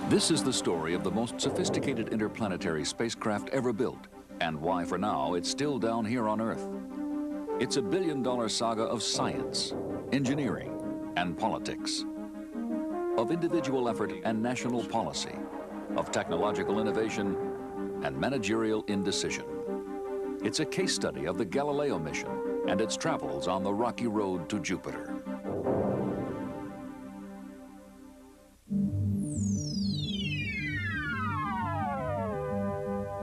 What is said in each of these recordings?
This is the story of the most sophisticated interplanetary spacecraft ever built, and why, for now, it's still down here on Earth. It's a billion-dollar saga of science, engineering, and politics, of individual effort and national policy, of technological innovation and managerial indecision. It's a case study of the Galileo mission and its travels on the rocky road to Jupiter.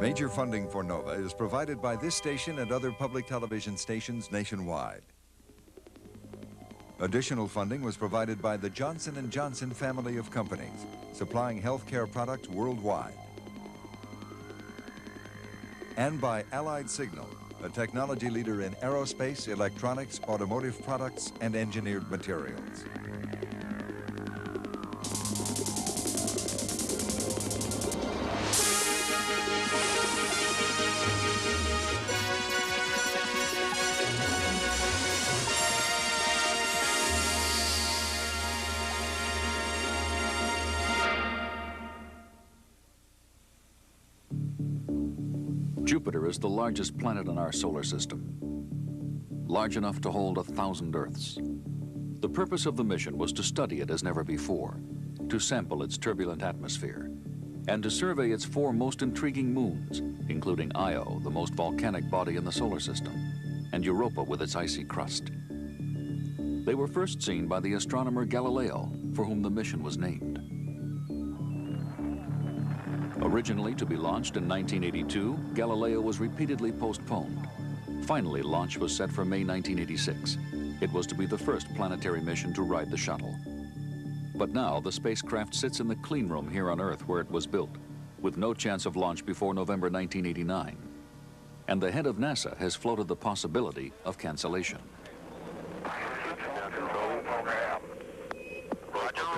Major funding for NOVA is provided by this station and other public television stations nationwide. Additional funding was provided by the Johnson & Johnson family of companies, supplying healthcare products worldwide. And by Allied Signal, a technology leader in aerospace, electronics, automotive products, and engineered materials. Jupiter is the largest planet in our solar system, large enough to hold 1,000 Earths. The purpose of the mission was to study it as never before, to sample its turbulent atmosphere, and to survey its 4 most intriguing moons, including Io, the most volcanic body in the solar system, and Europa with its icy crust. They were first seen by the astronomer Galileo, for whom the mission was named. Originally to be launched in 1982, Galileo was repeatedly postponed. Finally, launch was set for May 1986. It was to be the first planetary mission to ride the shuttle. But now the spacecraft sits in the clean room here on Earth where it was built, with no chance of launch before November 1989. And the head of NASA has floated the possibility of cancellation.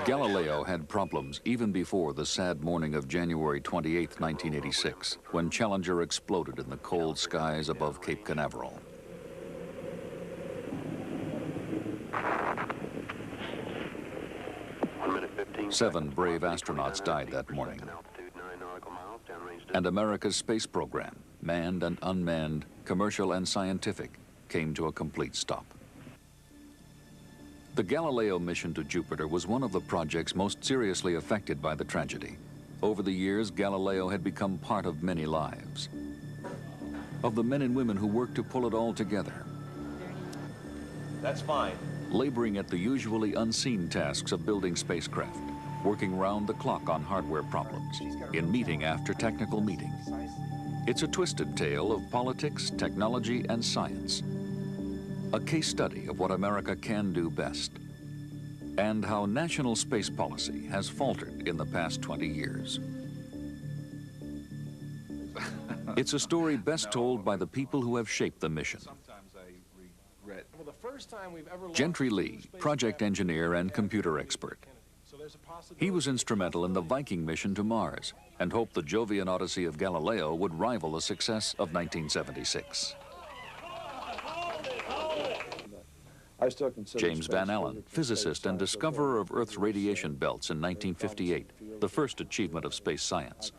Galileo had problems even before the sad morning of January 28, 1986, when Challenger exploded in the cold skies above Cape Canaveral. Seven brave astronauts died that morning. And America's space program, manned and unmanned, commercial and scientific, came to a complete stop. The Galileo mission to Jupiter was one of the projects most seriously affected by the tragedy. Over the years, Galileo had become part of many lives, of the men and women who worked to pull it all together. That's fine. Laboring at the usually unseen tasks of building spacecraft, working round the clock on hardware problems, in meeting after technical meeting. It's a twisted tale of politics, technology, and science. A case study of what America can do best, and how national space policy has faltered in the past 20 years. It's a story best told by the people who have shaped the mission. Gentry Lee, project engineer and computer expert. He was instrumental in the Viking mission to Mars and hoped the Jovian Odyssey of Galileo would rival the success of 1976. James Van Allen, physicist and discoverer of Earth's radiation belts in 1958, the first achievement of space science.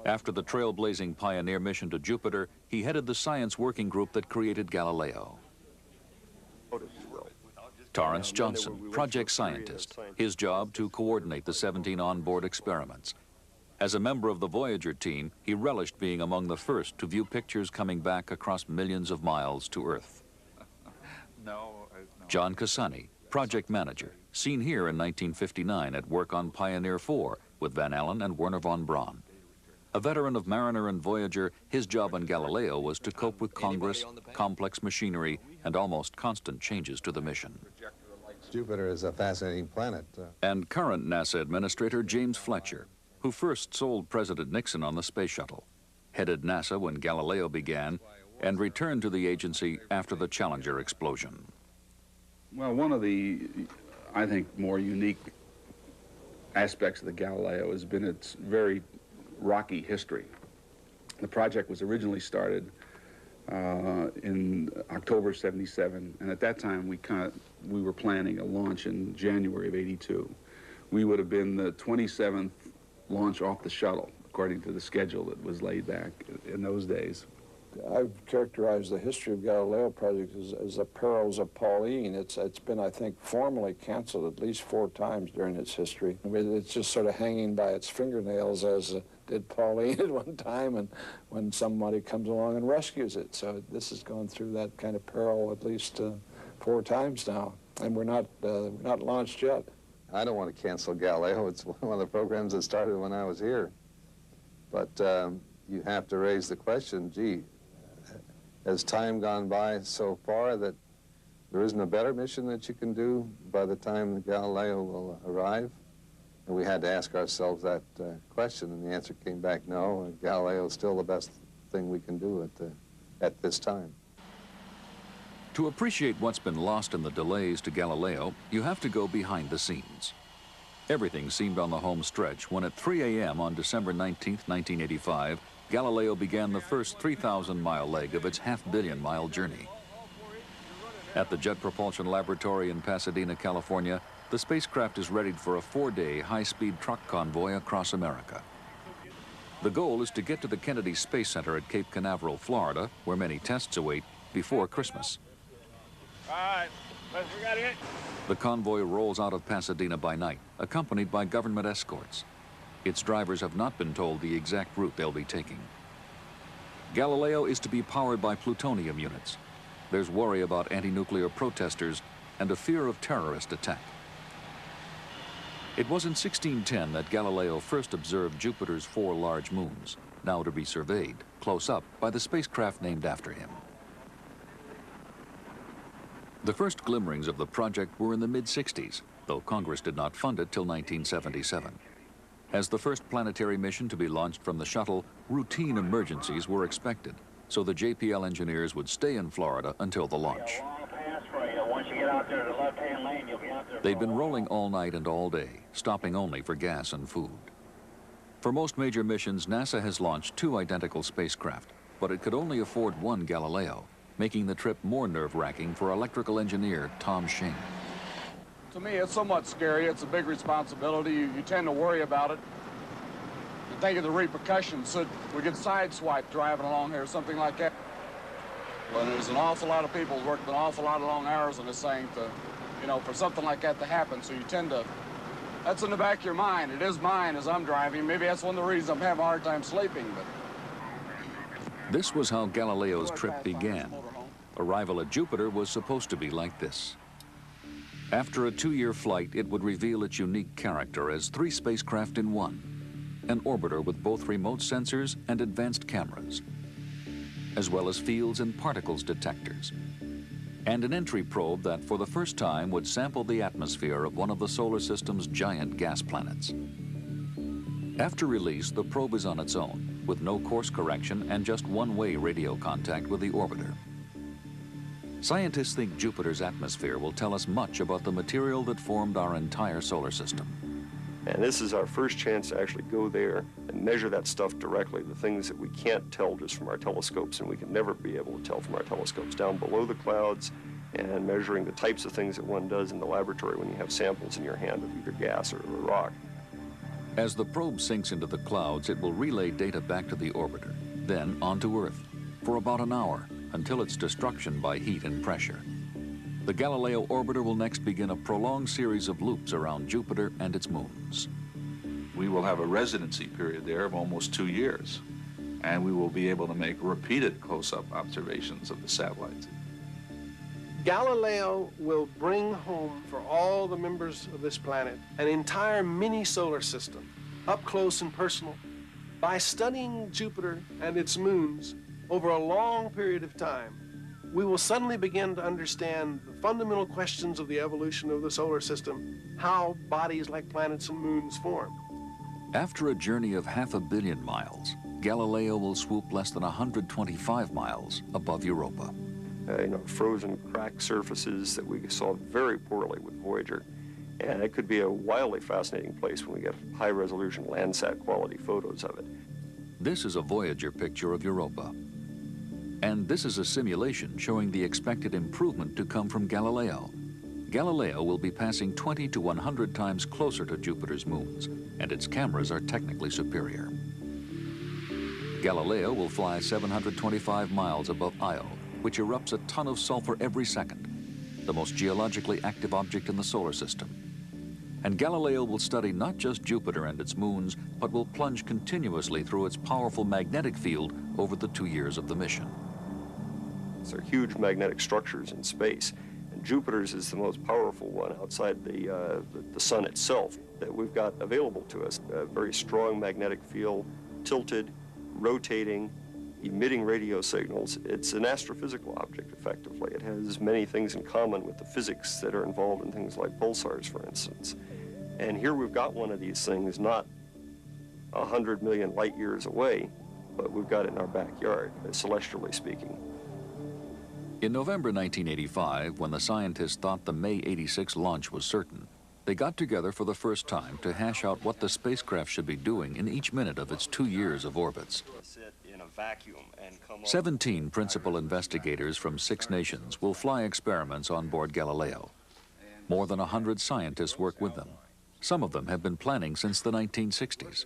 After the trailblazing Pioneer mission to Jupiter, he headed the science working group that created Galileo. Torrance Johnson, project scientist, his job to coordinate the 17 onboard experiments. As a member of the Voyager team, he relished being among the first to view pictures coming back across millions of miles to Earth. John Cassani, project manager, seen here in 1959 at work on Pioneer 4 with Van Allen and Werner von Braun. A veteran of Mariner and Voyager, his job on Galileo was to cope with Congress, complex machinery, and almost constant changes to the mission. Jupiter is a fascinating planet. And current NASA Administrator James Fletcher, who first sold President Nixon on the space shuttle, headed NASA when Galileo began, and returned to the agency after the Challenger explosion. Well, one of the, I think, more unique aspects of the Galileo has been its very rocky history. The project was originally started in October '77, and at that time we were planning a launch in January of '82. We would have been the 27th launch off the shuttle, according to the schedule that was laid back in those days. I've characterized the history of Galileo project as the perils of Pauline. It's been, I think, formally canceled at least 4 times during its history. I mean, it's just sort of hanging by its fingernails, as did Pauline at one time, and when somebody comes along and rescues it. So this has gone through that kind of peril at least 4 times now, and we're not launched yet. I don't want to cancel Galileo. It's one of the programs that started when I was here. But you have to raise the question, gee, has time gone by so far that there isn't a better mission that you can do by the time the Galileo will arrive? And we had to ask ourselves that question, and the answer came back, no, Galileo is still the best thing we can do at this time. To appreciate what's been lost in the delays to Galileo, you have to go behind the scenes. Everything seemed on the home stretch when at 3 a.m. on December 19, 1985, Galileo began the first 3,000-mile leg of its half-billion-mile journey. At the Jet Propulsion Laboratory in Pasadena, California, the spacecraft is readied for a 4-day high-speed truck convoy across America. The goal is to get to the Kennedy Space Center at Cape Canaveral, Florida, where many tests await, before Christmas. All right, we got it. The convoy rolls out of Pasadena by night, accompanied by government escorts. Its drivers have not been told the exact route they'll be taking. Galileo is to be powered by plutonium units. There's worry about anti-nuclear protesters and a fear of terrorist attack. It was in 1610 that Galileo first observed Jupiter's 4 large moons, now to be surveyed close up by the spacecraft named after him. The first glimmerings of the project were in the mid-60s, though Congress did not fund it till 1977. As the first planetary mission to be launched from the shuttle, routine emergencies were expected, so the JPL engineers would stay in Florida until the launch. They'd been rolling all night and all day, stopping only for gas and food. For most major missions, NASA has launched 2 identical spacecraft, but it could only afford 1 Galileo, making the trip more nerve-wracking for electrical engineer Tom Shing. To me, it's somewhat scary. It's a big responsibility. You tend to worry about it. You think of the repercussions. Should we get sideswiped driving along here or something like that? Well, there's an awful lot of people working an awful lot of long hours on this thing to, for something like that to happen. So you tend to, that's in the back of your mind. It is mine as I'm driving. Maybe that's one of the reasons I'm having a hard time sleeping. But this was how Galileo's trip began. Arrival at Jupiter was supposed to be like this. After a 2-year flight, it would reveal its unique character as 3 spacecraft in one, an orbiter with both remote sensors and advanced cameras, as well as fields and particles detectors, and an entry probe that for the first time would sample the atmosphere of one of the solar system's giant gas planets. After release, the probe is on its own, with no course correction and just one-way radio contact with the orbiter. Scientists think Jupiter's atmosphere will tell us much about the material that formed our entire solar system. And this is our first chance to actually go there and measure that stuff directly, the things that we can't tell just from our telescopes, and we can never be able to tell from our telescopes, down below the clouds, and measuring the types of things that one does in the laboratory when you have samples in your hand of either gas or rock. As the probe sinks into the clouds, it will relay data back to the orbiter, then onto Earth, for about an hour, until its destruction by heat and pressure. The Galileo orbiter will next begin a prolonged series of loops around Jupiter and its moons. We will have a residency period there of almost 2 years, and we will be able to make repeated close-up observations of the satellites. Galileo will bring home for all the members of this planet an entire mini solar system, up close and personal. By studying Jupiter and its moons over a long period of time, we will suddenly begin to understand the fundamental questions of the evolution of the solar system, how bodies like planets and moons form. After a journey of 500 million miles, Galileo will swoop less than 125 miles above Europa. Frozen cracked surfaces that we saw very poorly with Voyager. And it could be a wildly fascinating place when we get high-resolution Landsat quality photos of it. This is a Voyager picture of Europa. And this is a simulation showing the expected improvement to come from Galileo. Galileo will be passing 20 to 100 times closer to Jupiter's moons, and its cameras are technically superior. Galileo will fly 725 miles above Io, which erupts a ton of sulfur every second, the most geologically active object in the solar system. And Galileo will study not just Jupiter and its moons, but will plunge continuously through its powerful magnetic field over the 2 years of the mission. They're huge magnetic structures in space, and Jupiter's is the most powerful one outside the sun itself that we've got available to us. A very strong magnetic field, tilted, rotating, emitting radio signals. It's an astrophysical object, effectively. It has many things in common with the physics that are involved in things like pulsars, for instance. And here we've got one of these things, not 100 million light years away, but we've got it in our backyard, celestially speaking. In November 1985, when the scientists thought the May '86 launch was certain, they got together for the first time to hash out what the spacecraft should be doing in each minute of its 2 years of orbits. 17 principal investigators from 6 nations will fly experiments on board Galileo. More than 100 scientists work with them. Some of them have been planning since the 1960s.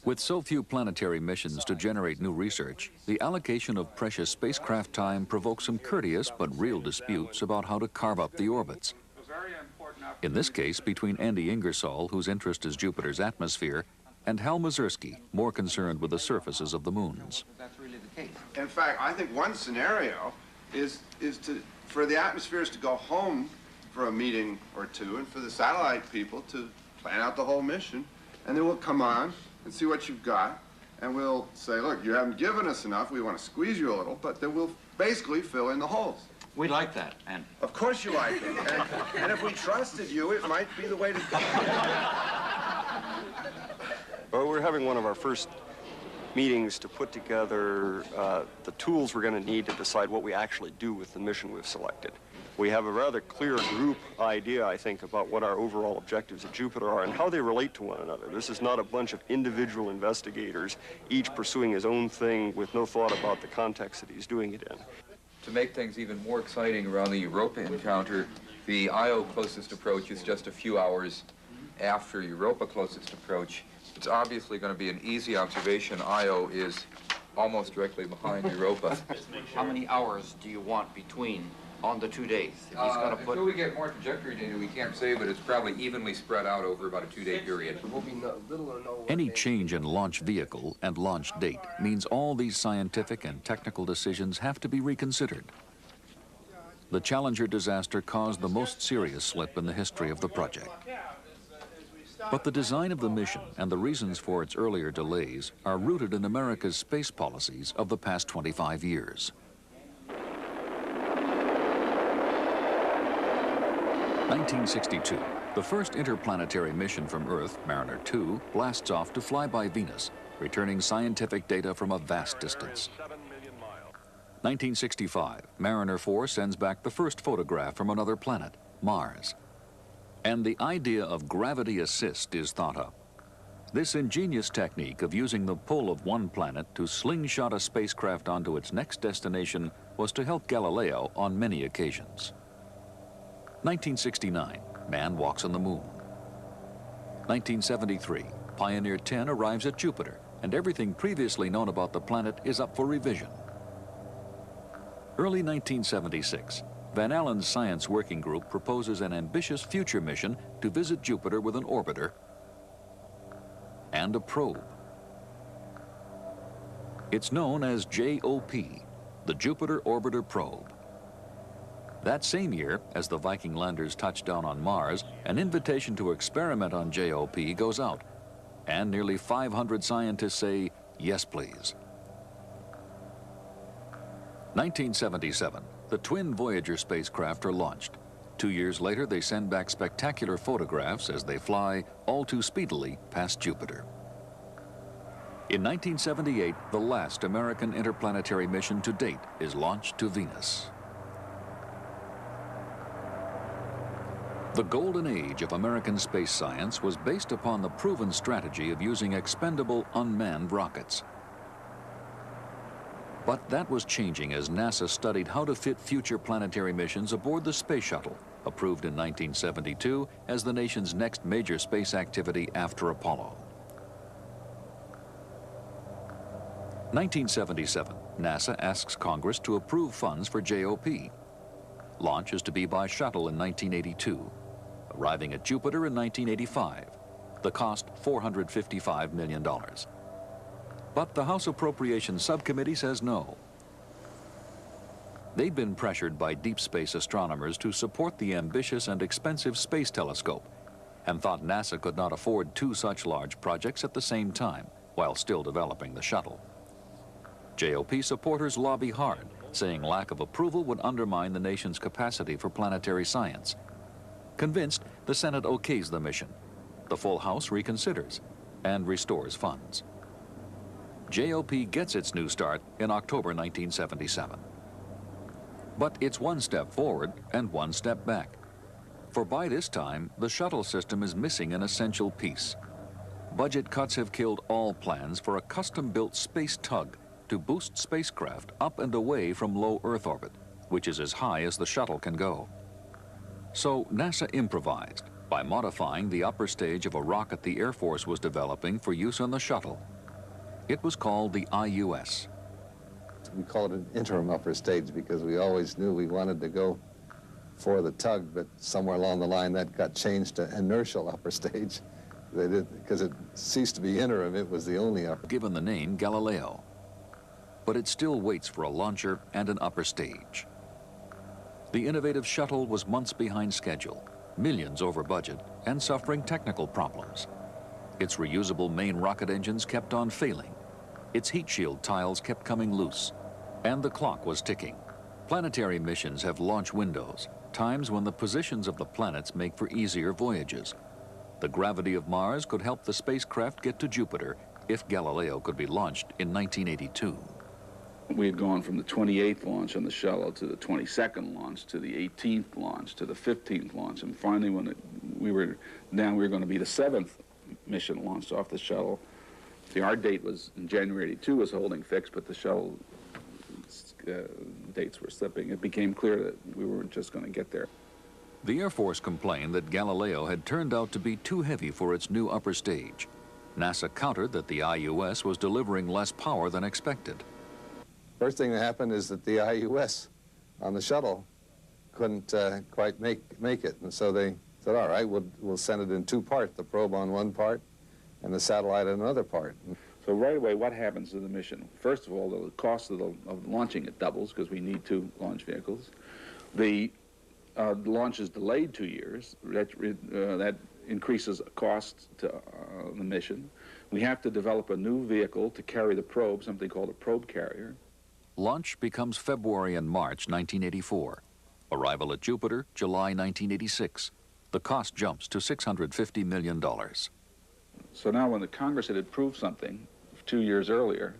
With so few planetary missions to generate new research, the allocation of precious spacecraft time provokes some courteous but real disputes about how to carve up the orbits. In this case, between Andy Ingersoll, whose interest is Jupiter's atmosphere, and Hal Mazursky, more concerned with the surfaces of the moons. In fact, I think one scenario is for the atmospheres to go home for a meeting or two, and for the satellite people to plan out the whole mission, and then we'll come on and see what you've got, and we'll say, look, you haven't given us enough, we want to squeeze you a little, but then we'll basically fill in the holes. We like that, and... Of course you like it, and if we trusted you, it might be the way to go. Well, we're having one of our first meetings to put together the tools we're going to need to decide what we actually do with the mission we've selected. We have a rather clear group idea, I think, about what our overall objectives at Jupiter are and how they relate to one another. This is not a bunch of individual investigators, each pursuing his own thing with no thought about the context that he's doing it in. To make things even more exciting around the Europa encounter, the Io closest approach is just a few hours after Europa closest approach. It's obviously going to be an easy observation. Io is almost directly behind Europa. How many hours do you want between on the 2 days? If he's going to put... Until we get more trajectory data, we can't say, but it's probably evenly spread out over about a 2-day period. Any change in launch vehicle and launch date means all these scientific and technical decisions have to be reconsidered. The Challenger disaster caused the most serious slip in the history of the project. But the design of the mission and the reasons for its earlier delays are rooted in America's space policies of the past 25 years. 1962, the first interplanetary mission from Earth, Mariner 2, blasts off to fly by Venus, returning scientific data from a vast distance. 1965, Mariner 4 sends back the first photograph from another planet, Mars. And the idea of gravity assist is thought up. This ingenious technique of using the pull of one planet to slingshot a spacecraft onto its next destination was to help Galileo on many occasions. 1969, man walks on the moon. 1973, Pioneer 10 arrives at Jupiter, and everything previously known about the planet is up for revision. Early 1976, Van Allen's Science Working Group proposes an ambitious future mission to visit Jupiter with an orbiter and a probe. It's known as JOP, the Jupiter Orbiter Probe. That same year, as the Viking landers touch down on Mars, an invitation to experiment on JOP goes out, and nearly 500 scientists say, yes, please. 1977, the twin Voyager spacecraft are launched. 2 years later, they send back spectacular photographs as they fly, all too speedily, past Jupiter. In 1978, the last American interplanetary mission to date is launched to Venus. The golden age of American space science was based upon the proven strategy of using expendable unmanned rockets. But that was changing as NASA studied how to fit future planetary missions aboard the space shuttle, approved in 1972 as the nation's next major space activity after Apollo. 1977, NASA asks Congress to approve funds for JOP. Launch is to be by shuttle in 1982, arriving at Jupiter in 1985. The cost, $455 million. But the House Appropriations Subcommittee says no. They'd been pressured by deep space astronomers to support the ambitious and expensive space telescope and thought NASA could not afford two such large projects at the same time while still developing the shuttle. JOP supporters lobby hard, saying lack of approval would undermine the nation's capacity for planetary science. Convinced, the Senate okays the mission. The full House reconsiders and restores funds. JOP gets its new start in October 1977. But it's one step forward and one step back. For by this time, the shuttle system is missing an essential piece. Budget cuts have killed all plans for a custom-built space tug to boost spacecraft up and away from low Earth orbit, which is as high as the shuttle can go. So NASA improvised by modifying the upper stage of a rocket the Air Force was developing for use on the shuttle. It was called the IUS. We call it an interim upper stage because we always knew we wanted to go for the tug, but somewhere along the line that got changed to inertial upper stage. They did, because it ceased to be interim, it was the only upper. Given the name Galileo. But it still waits for a launcher and an upper stage. The innovative shuttle was months behind schedule, millions over budget, and suffering technical problems. Its reusable main rocket engines kept on failing. Its heat shield tiles kept coming loose, and the clock was ticking. Planetary missions have launch windows, times when the positions of the planets make for easier voyages. The gravity of Mars could help the spacecraft get to Jupiter if Galileo could be launched in 1982. We had gone from the 28th launch on the shuttle to the 22nd launch to the 18th launch to the 15th launch, and finally when we were going to be the 7th mission launched off the shuttle. See, our date was in January 82 was holding fixed, but the shuttle dates were slipping. It became clear that we weren't just going to get there. The Air Force complained that Galileo had turned out to be too heavy for its new upper stage. NASA countered that the IUS was delivering less power than expected. First thing that happened is that the IUS on the shuttle couldn't quite make it, and so they said, all right, we'll send it in two parts, the probe on one part and the satellite on another part. So right away, what happens to the mission? First of all, the cost of launching it doubles because we need two launch vehicles. The launch is delayed 2 years. That increases cost to the mission. We have to develop a new vehicle to carry the probe, something called a probe carrier. Launch becomes February and March 1984. Arrival at Jupiter, July 1986. The cost jumps to $650 million. So now when the Congress had approved something 2 years earlier,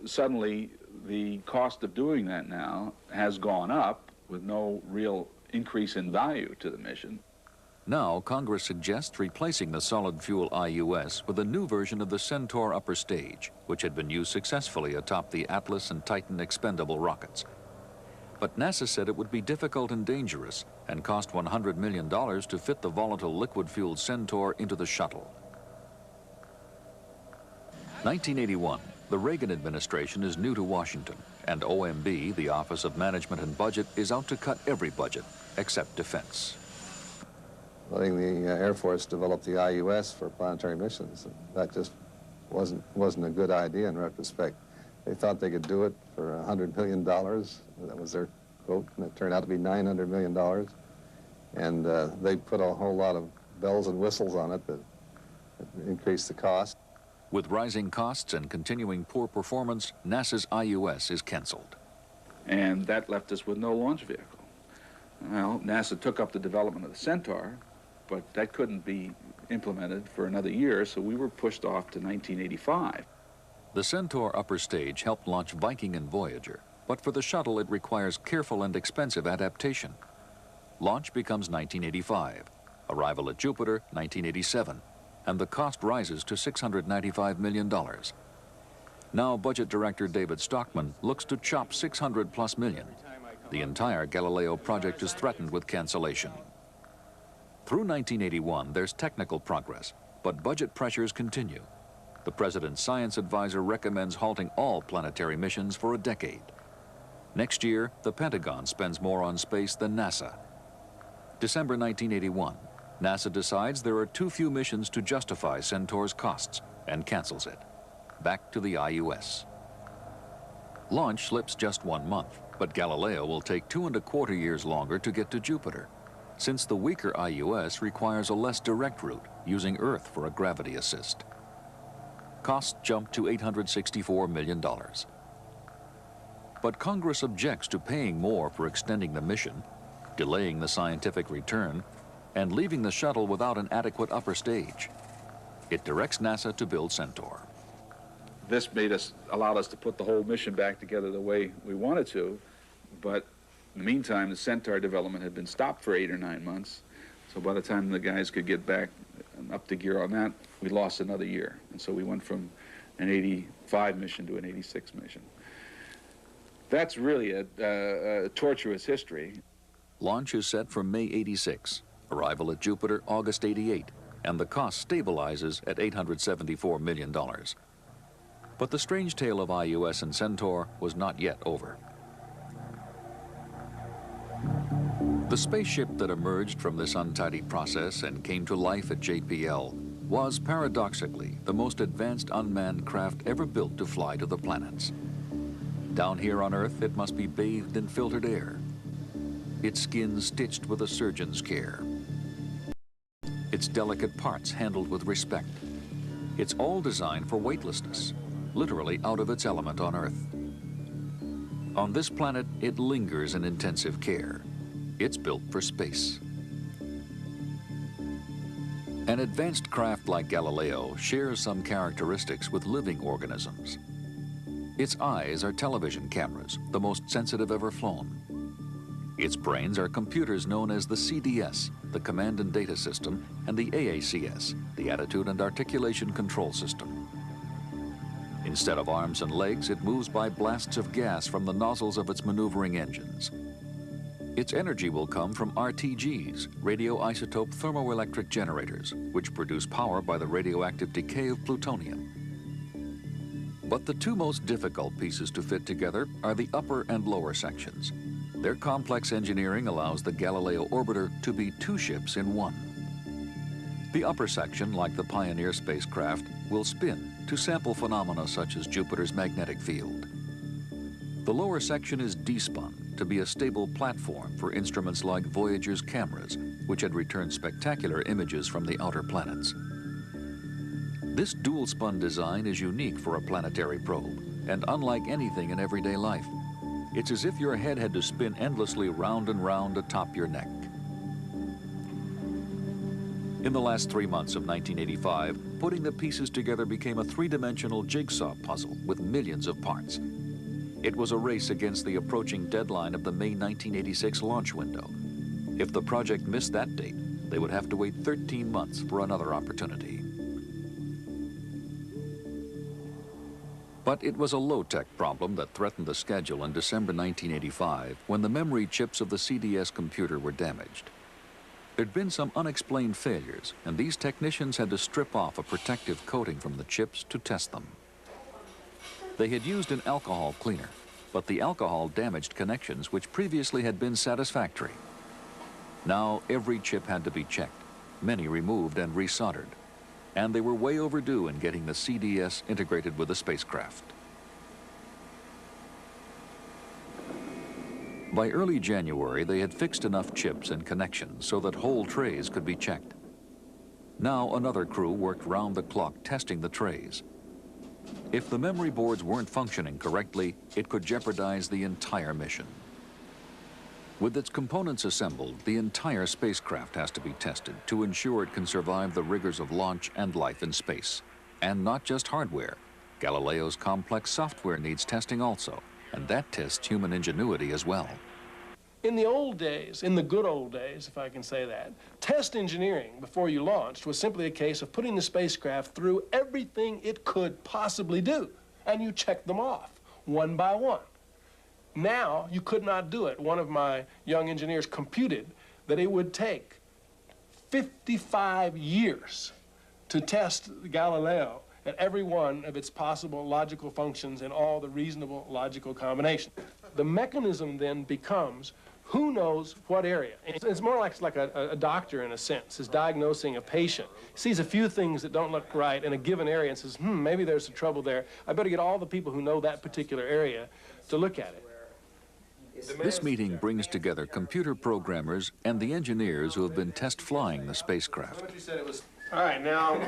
suddenly the cost of doing that now has gone up with no real increase in value to the mission. Now, Congress suggests replacing the solid-fuel IUS with a new version of the Centaur upper stage, which had been used successfully atop the Atlas and Titan expendable rockets. But NASA said it would be difficult and dangerous and cost $100 million to fit the volatile liquid-fueled Centaur into the shuttle. 1981, the Reagan administration is new to Washington, and OMB, the Office of Management and Budget, is out to cut every budget except defense. Letting the Air Force develop the IUS for planetary missions, that just wasn't a good idea in retrospect. They thought they could do it for $100 million. That was their quote, and it turned out to be $900 million. And they put a whole lot of bells and whistles on it that increased the cost. With rising costs and continuing poor performance, NASA's IUS is canceled. And that left us with no launch vehicle. Well, NASA took up the development of the Centaur, but that couldn't be implemented for another year, so we were pushed off to 1985. The Centaur upper stage helped launch Viking and Voyager, but for the shuttle it requires careful and expensive adaptation. Launch becomes 1985, arrival at Jupiter 1987, and the cost rises to $695 million. Now Budget Director David Stockman looks to chop $600+ million. The entire Galileo project is threatened with cancellation. Through 1981, there's technical progress, but budget pressures continue. The President's science advisor recommends halting all planetary missions for a decade. Next year, the Pentagon spends more on space than NASA. December 1981, NASA decides there are too few missions to justify Centaur's costs and cancels it. Back to the IUS. Launch slips just 1 month, but Galileo will take 2¼ years longer to get to Jupiter, since the weaker IUS requires a less direct route, using Earth for a gravity assist. Costs jump to $864 million. But Congress objects to paying more for extending the mission, delaying the scientific return, and leaving the shuttle without an adequate upper stage. It directs NASA to build Centaur. This allowed us to put the whole mission back together the way we wanted to, but in the meantime, the Centaur development had been stopped for 8 or 9 months. So by the time the guys could get back up to gear on that, we lost another year. And so we went from an 85 mission to an 86 mission. That's really a tortuous history. Launch is set for May 86, arrival at Jupiter August 88, and the cost stabilizes at $874 million. But the strange tale of IUS and Centaur was not yet over. The spaceship that emerged from this untidy process and came to life at JPL was, paradoxically, the most advanced unmanned craft ever built to fly to the planets. Down here on Earth, it must be bathed in filtered air, its skin stitched with a surgeon's care, its delicate parts handled with respect. It's all designed for weightlessness, literally out of its element on Earth. On this planet, it lingers in intensive care. It's built for space. An advanced craft like Galileo shares some characteristics with living organisms. Its eyes are television cameras, the most sensitive ever flown. Its brains are computers known as the CDS, the Command and Data System, and the AACS, the Attitude and Articulation Control System. Instead of arms and legs, it moves by blasts of gas from the nozzles of its maneuvering engines. Its energy will come from RTGs, radioisotope thermoelectric generators, which produce power by the radioactive decay of plutonium. But the two most difficult pieces to fit together are the upper and lower sections. Their complex engineering allows the Galileo orbiter to be 2 ships in 1. The upper section, like the Pioneer spacecraft, will spin to sample phenomena such as Jupiter's magnetic field. The lower section is despun to be a stable platform for instruments like Voyager's cameras, which had returned spectacular images from the outer planets. This dual-spun design is unique for a planetary probe, and unlike anything in everyday life. It's as if your head had to spin endlessly round and round atop your neck. In the last 3 months of 1985, putting the pieces together became a 3-dimensional jigsaw puzzle with millions of parts. It was a race against the approaching deadline of the May 1986 launch window. If the project missed that date, they would have to wait 13 months for another opportunity. But it was a low-tech problem that threatened the schedule in December 1985 when the memory chips of the CDS computer were damaged. There'd been some unexplained failures, and these technicians had to strip off a protective coating from the chips to test them. They had used an alcohol cleaner, but the alcohol damaged connections which previously had been satisfactory. Now every chip had to be checked, many removed and resoldered, and they were way overdue in getting the CDS integrated with the spacecraft. By early January, they had fixed enough chips and connections so that whole trays could be checked. Now another crew worked round the clock testing the trays. If the memory boards weren't functioning correctly, it could jeopardize the entire mission. With its components assembled, the entire spacecraft has to be tested to ensure it can survive the rigors of launch and life in space. And not just hardware. Galileo's complex software needs testing also, and that tests human ingenuity as well. In the old days, in the good old days, if I can say that, test engineering before you launched was simply a case of putting the spacecraft through everything it could possibly do. and you check them off one by one. Now, you could not do it. One of my young engineers computed that it would take 55 years to test Galileo at every one of its possible logical functions and all the reasonable logical combinations. The mechanism then becomes who knows what area. It's more like a doctor in a sense, is diagnosing a patient. He sees a few things that don't look right in a given area and says, maybe there's some trouble there. I better get all the people who know that particular area to look at it. This meeting brings together computer programmers and the engineers who have been test flying the spacecraft. All right, now,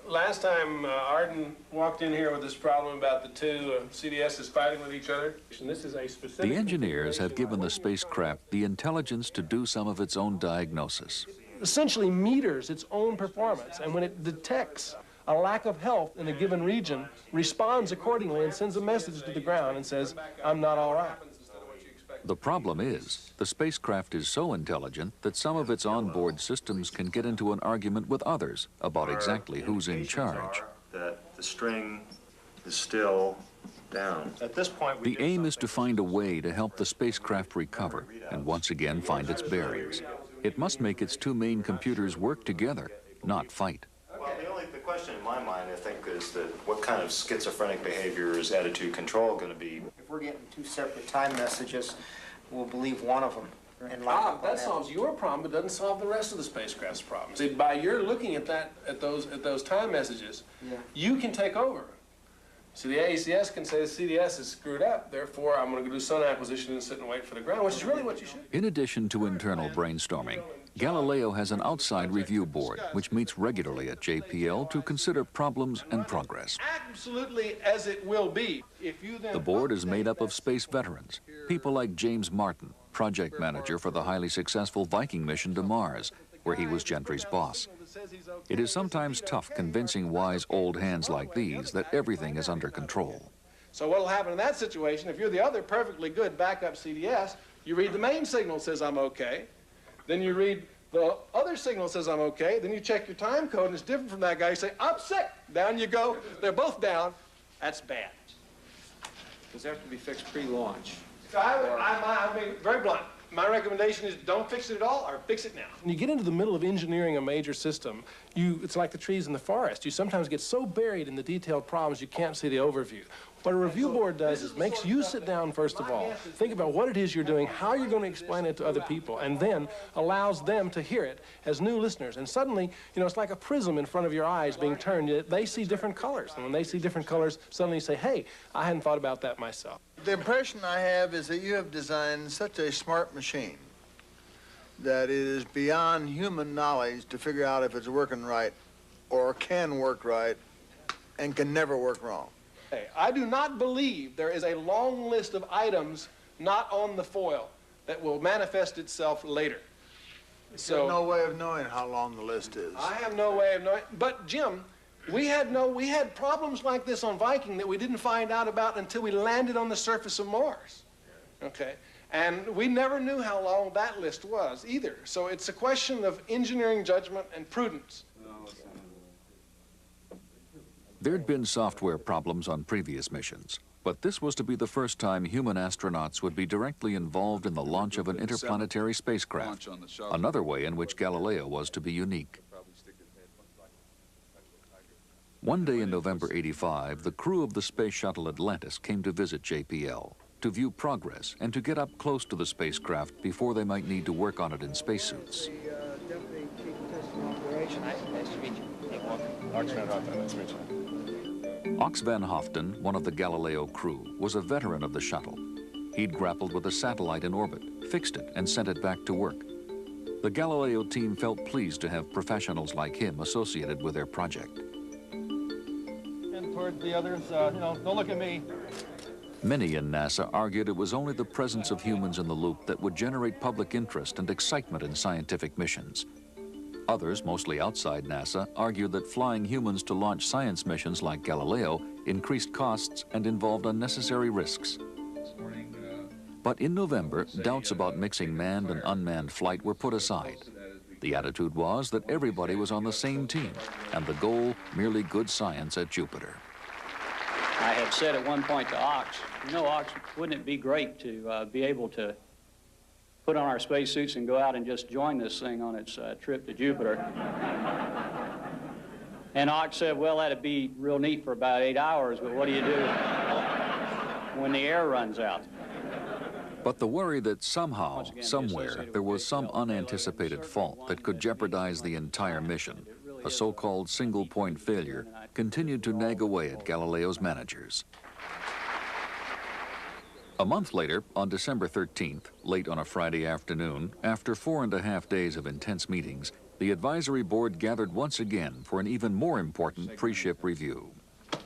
last time Arden walked in here with this problem about the two CDSs fighting with each other. And this is a specific... The engineers have given the spacecraft the intelligence to do some of its own diagnosis. Essentially meters its own performance, and when it detects a lack of health in a given region, responds accordingly and sends a message to the ground and says, I'm not all right. The problem is, the spacecraft is so intelligent that some of its onboard systems can get into an argument with others about exactly who's in charge. That the string is still down. At this point, the aim is to find a way to help the spacecraft recover and once again find its bearings. It must make its two main computers work together, not fight. Well, the question in my mind, I think, is that what kind of schizophrenic behavior is attitude control going to be? If we're getting two separate time messages, we'll believe one of them. That solves your problem, but doesn't solve the rest of the spacecraft's problems. See, by your looking at those time messages, you can take over. So the AECS can say the CDS is screwed up, therefore I'm going to go do sun acquisition and sit and wait for the ground, which is really what you should do. In addition to internal brainstorming, Galileo has an outside review board which meets regularly at JPL to consider problems and progress. Absolutely as it will be. If you then the board is made up of space veterans, people like James Martin, project manager for the highly successful Viking mission to Mars, where he was Gentry's boss. It is sometimes tough convincing wise old hands like these that everything is under control. So what will happen in that situation, if you're the other perfectly good backup CDS, you read the main signal says I'm okay, then you read the other signal says I'm okay, then you check your time code and it's different from that guy, you say, I'm sick, down you go, they're both down, that's bad. Does that have to be fixed pre-launch? So I mean, very blunt. My recommendation is don't fix it at all or fix it now. When you get into the middle of engineering a major system, it's like the trees in the forest. You sometimes get so buried in the detailed problems you can't see the overview. What a review board does is makes you sit down first of all, think about what it is you're doing, how you're going to explain it to other people, and then allows them to hear it as new listeners. And suddenly, it's like a prism in front of your eyes being turned. They see different colors. And when they see different colors, suddenly you say, hey, I hadn't thought about that myself. The impression I have is that you have designed such a smart machine that it is beyond human knowledge to figure out if it's working right or can work right and can never work wrong. I do not believe there is a long list of items not on the foil that will manifest itself later. So there's no way of knowing how long the list is. I have no way of knowing. But Jim, we had problems like this on Viking that we didn't find out about until we landed on the surface of Mars. Okay? And we never knew how long that list was either. So it's a question of engineering judgment and prudence. There'd been software problems on previous missions, but this was to be the first time human astronauts would be directly involved in the launch of an interplanetary spacecraft, another way in which Galileo was to be unique. One day in November '85, the crew of the space shuttle Atlantis came to visit JPL to view progress and to get up close to the spacecraft before they might need to work on it in spacesuits. Nice to meet you. Ox Van Houten, nice to meet you. Ox Van Houten, one of the Galileo crew, was a veteran of the shuttle. He'd grappled with a satellite in orbit, fixed it, and sent it back to work. The Galileo team felt pleased to have professionals like him associated with their project. And toward the others, don't look at me. Many in NASA argued it was only the presence of humans in the loop that would generate public interest and excitement in scientific missions. Others, mostly outside NASA, argued that flying humans to launch science missions like Galileo increased costs and involved unnecessary risks. But in November, doubts about mixing manned and unmanned flight were put aside. The attitude was that everybody was on the same team, and the goal, merely good science at Jupiter. I had said at one point to Ox, you know, Ox, wouldn't it be great to be able to put on our spacesuits and go out and just join this thing on its trip to Jupiter? And Ox said, well, that'd be real neat for about 8 hours, but what do you do when the air runs out? But the worry that somehow, somewhere, there was some unanticipated fault that could jeopardize the entire mission, a so-called single-point failure, continued to nag away at Galileo's managers. A month later, on December 13th, late on a Friday afternoon, after 4.5 days of intense meetings, the advisory board gathered once again for an even more important pre-ship review.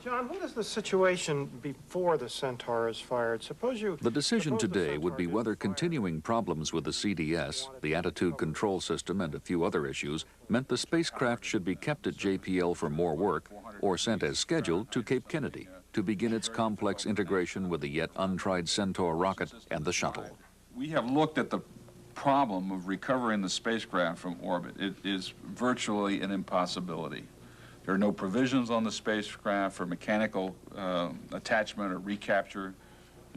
John, what is the situation before the Centaur is fired? The decision today would be whether continuing problems with the CDS, the attitude control system, and a few other issues meant the spacecraft should be kept at JPL for more work or sent as scheduled to Cape Kennedy to begin its complex integration with the yet untried Centaur rocket and the shuttle. We have looked at the problem of recovering the spacecraft from orbit. It is virtually an impossibility. There are no provisions on the spacecraft for mechanical attachment or recapture,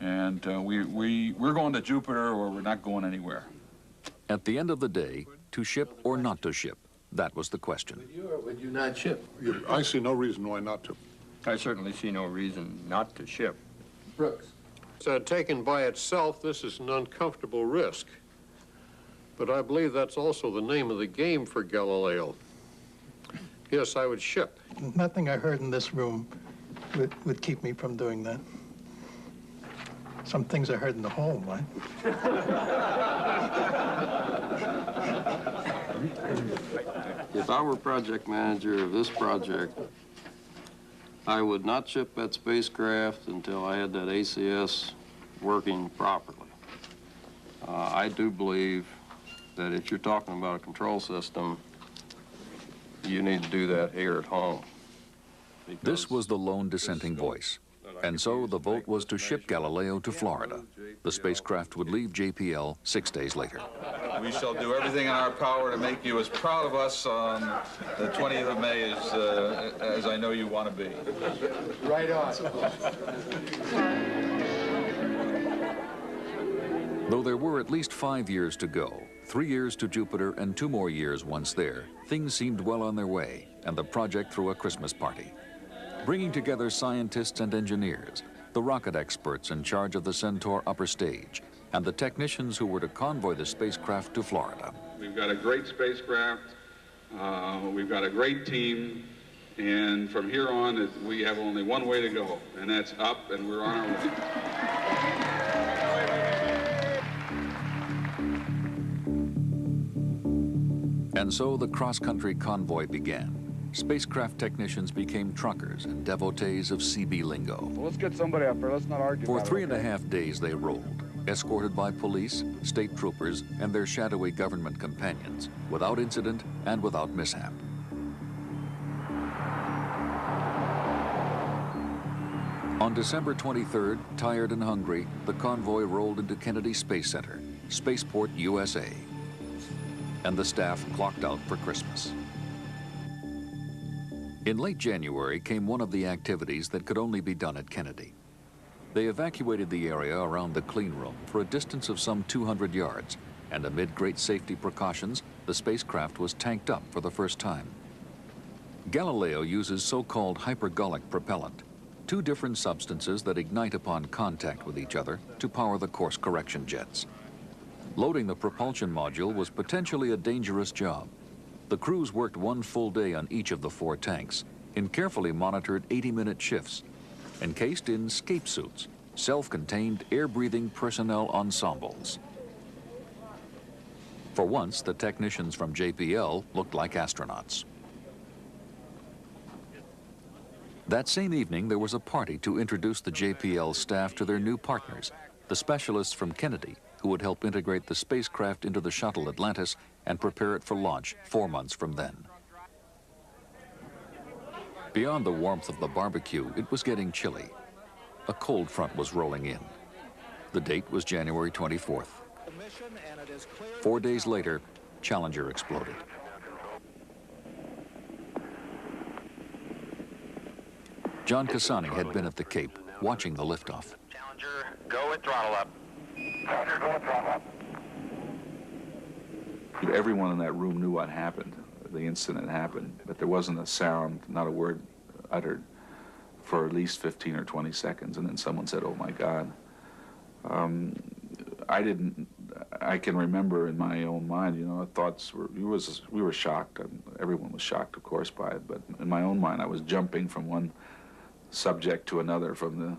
and we're going to Jupiter or we're not going anywhere. At the end of the day, to ship or not to ship, that was the question. Would you or would you not ship? I see no reason why not to. I certainly see no reason not to ship. Brooks. So taken by itself, this is an uncomfortable risk. But I believe that's also the name of the game for Galileo. Yes, I would ship. Nothing I heard in this room would keep me from doing that. Some things I heard in the home, right? If I were project manager of this project, I would not ship that spacecraft until I had that ACS working properly. I do believe that if you're talking about a control system, you need to do that here at home. This was the lone dissenting voice, and so the vote was to ship Galileo to Florida. The spacecraft would leave JPL 6 days later. We shall do everything in our power to make you as proud of us on the 20th of May as I know you want to be. Right on. Though there were at least 5 years to go, 3 years to Jupiter and 2 more years once there, things seemed well on their way, and the project threw a Christmas party. Bringing together scientists and engineers, the rocket experts in charge of the Centaur upper stage, and the technicians who were to convoy the spacecraft to Florida. We've got a great spacecraft, we've got a great team, and from here on, we have only one way to go, and that's up, and we're on our way. And so the cross-country convoy began. Spacecraft technicians became truckers and devotees of CB lingo. Well, let's get somebody up there. Let's not argue For about it, 3.5 days they rolled, escorted by police, state troopers, and their shadowy government companions, without incident and without mishap. On December 23rd, tired and hungry, the convoy rolled into Kennedy Space Center, Spaceport, USA. And the staff clocked out for Christmas. In late January came one of the activities that could only be done at Kennedy. They evacuated the area around the clean room for a distance of some 200 yards, and amid great safety precautions, the spacecraft was tanked up for the first time. Galileo uses so-called hypergolic propellant, 2 different substances that ignite upon contact with each other to power the course correction jets. Loading the propulsion module was potentially a dangerous job. The crews worked 1 full day on each of the 4 tanks in carefully monitored 80-minute shifts, encased in scape suits, self-contained air-breathing personnel ensembles. For once, the technicians from JPL looked like astronauts. That same evening, there was a party to introduce the JPL staff to their new partners, the specialists from Kennedy, who would help integrate the spacecraft into the shuttle Atlantis and prepare it for launch 4 months from then. Beyond the warmth of the barbecue, it was getting chilly. A cold front was rolling in. The date was January 24th. 4 days later, Challenger exploded. John Cassani had been at the Cape, watching the liftoff. Challenger, go with throttle up. Challenger, go with throttle up. Everyone in that room knew what happened, the incident happened, but there wasn't a sound, not a word uttered for at least 15 or 20 seconds, and then someone said, "Oh my God." I can remember in my own mind, you know, thoughts were, we were shocked. Everyone was shocked, of course, by it, but in my own mind, I was jumping from one subject to another, from